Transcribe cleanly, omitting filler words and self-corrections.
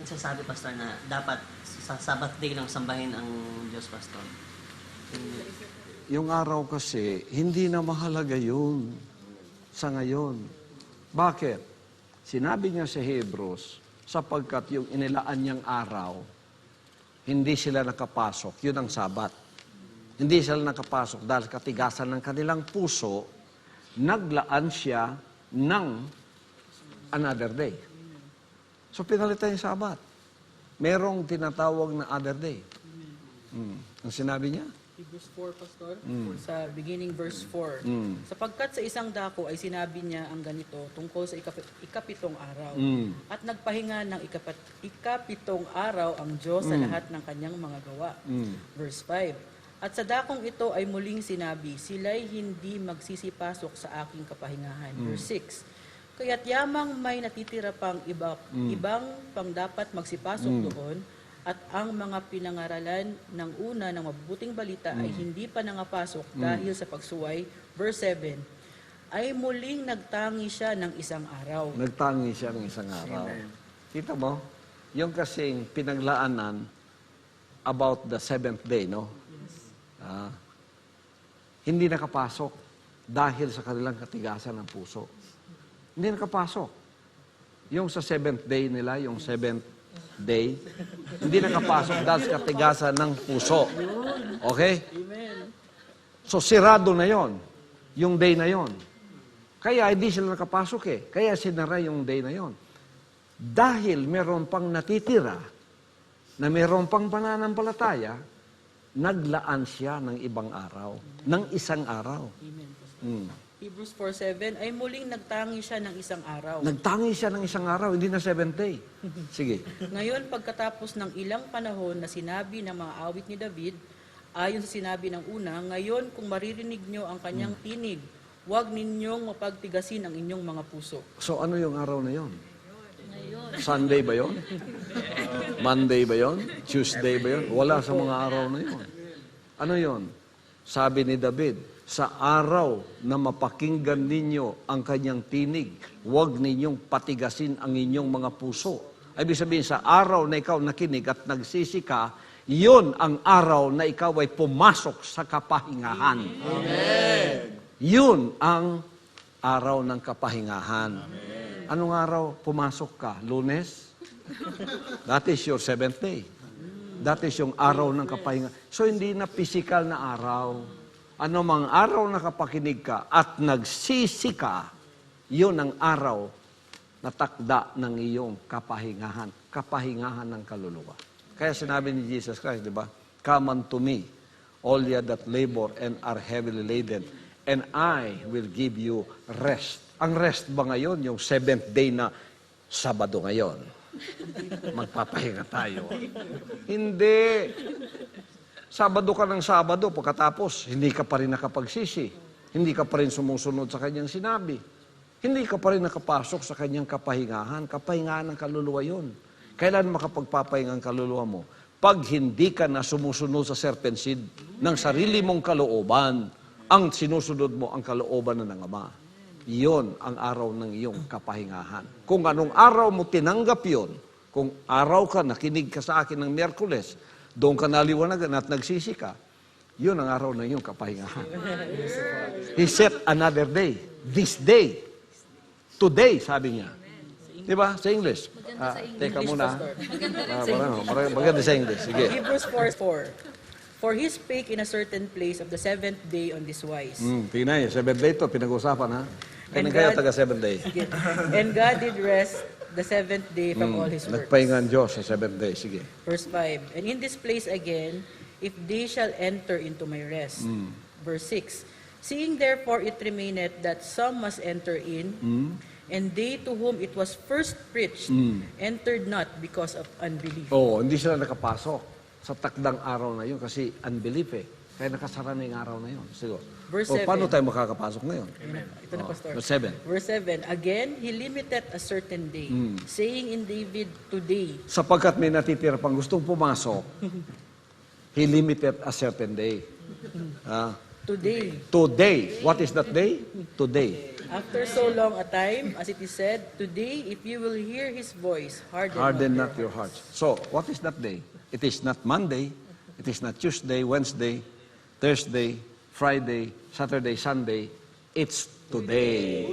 nagsasabi, Pastor, na dapat sa Sabbath day lang sambahin ang Diyos, Pastor? Yung araw kasi, hindi na mahalaga yun sa ngayon. Bakit? Sinabi niya sa Hebrews, sapagkat yung inilaan niyang araw, hindi sila nakapasok. Yun ang Sabat. Hindi sila nakapasok dahil katigasan ng kanilang puso, naglaan siya ng another day. So pinalitan yung Sabat. Merong tinatawag na other day. Ang sinabi niya? Hebrews 4, Pastor, sa beginning verse 4. Sapagkat sa isang dako ay sinabi niya ang ganito tungkol sa ikapitong araw. At nagpahinga ng ikapitong araw ang Diyos sa lahat ng kanyang mga gawa. Verse 5. At sa dakong ito ay muling sinabi, sila'y hindi magsisipasok sa aking kapahingahan. Verse 6. Kaya't yamang may natitira pang ibang pang dapat magsipasok doon, at ang mga pinangaralan ng una ng mabubuting balita ay hindi pa nangapasok dahil sa pagsuway. Verse 7, ay muling nagtangi siya ng isang araw. Nagtangi siya ng isang araw. Kita mo? Yung kasing pinaglaanan about the seventh day, no? Hindi nakapasok dahil sa kanilang katigasan ng puso. Hindi nakapasok. Yung sa seventh day nila, yung seventh day, hindi nakapasok dahil sa katigasan ng puso. Okay? So, sirado na yon, yung day na yon. Kaya hindi sila nakapasok eh. Kaya sinara yung day na yon. Dahil meron pang natitira, na meron pang pananampalataya, naglaan siya ng ibang araw, ng isang araw. Amen. Hebrews 4:7, ay muling nagtangi siya ng isang araw. Nagtangi siya ng isang araw, hindi na seventh day. Sige. Ngayon, pagkatapos ng ilang panahon na sinabi ng mga awit ni David, ayon sa sinabi ng una, ngayon kung maririnig nyo ang kanyang tinig, huwag ninyong mapagtigasin ang inyong mga puso. So ano yung araw na yon? Sunday ba yon? Monday ba yon? Tuesday ba yon? Wala sa mga araw na yon. Ano yon? Sabi ni David, sa araw na mapakinggan ninyo ang kanyang tinig, huwag ninyong patigasin ang inyong mga puso. Ibig sabihin, sa araw na ikaw nakinig at nagsisi ka, yun ang araw na ikaw ay pumasok sa kapahingahan. Amen. Yun ang araw ng kapahingahan. Amen. Anong araw pumasok ka? Lunes? That is your seventh day. That is yung araw ng kapahingahan. So, hindi na physical na araw. Ano mang araw na kapakinig ka at nagsisi ka, yun ang araw na takda ng iyong kapahingahan. Kapahingahan ng kaluluwa. Kaya sinabi ni Jesus Christ, di ba? Come unto me, all ye that labor and are heavily laden, and I will give you rest. Ang rest ba ngayon? Yung seventh day na Sabado ngayon. Magpapahinga tayo. Hindi. Sabado ka ng Sabado, pagkatapos, hindi ka pa rin nakapagsisi. Hindi ka pa rin sumusunod sa kanyang sinabi. Hindi ka pa rin nakapasok sa kanyang kapahingahan. Kapahingahan ng kaluluwa yun. Kailan makapagpapahinga ang kaluluwa mo? Pag hindi ka na sumusunod sa serpent seed ng sarili mong kalooban, ang sinusunod mo ang kalooban na ng Ama. Iyon ang araw ng iyong kapahingahan. Kung anong araw mo tinanggap yun, kung araw ka, nakinig ka sa akin ng Miyerkules, doon ka naliwanagan at nagsisi ka, yun ang araw na iyong kapahingahan. He set another day. This day. Today, sabi niya. Di ba? Sa English. Teka muna. Maganda sa English. Sige. Hebrews 4:4. For he spake in a certain place of the seventh day on this wise. Tingnan niyo, seventh day to, pinag-usapan ha. Kaya kayo taga seventh day. And God did rest the seventh day from all His works. Nagpahinga ang Diyos sa seventh day. Sige. Verse 5. And in this place again, if they shall enter into my rest. Verse 6. Seeing therefore it remaineth that some must enter in, and they to whom it was first preached entered not because of unbelief. Oo, hindi sila nakapasok sa takdang araw na yun kasi unbelief eh. Kaya nakasara na yung araw na yun. Siguro. Verse 7. Paano tayo makakapasok ngayon? Ito na, Pastor. Verse 7. Verse 7. Again, he limited a certain day, saying in David, today. Sapagkat may natitira pang gustong pumasok, he limited a certain day. Today, Today. What is that day? Today. after so long a time, as it is said, today, if you will hear His voice, Harden not your hearts. So, what is that day? It is not Monday. It is not Tuesday, Wednesday, Thursday, Friday, Saturday, Sunday. It's today.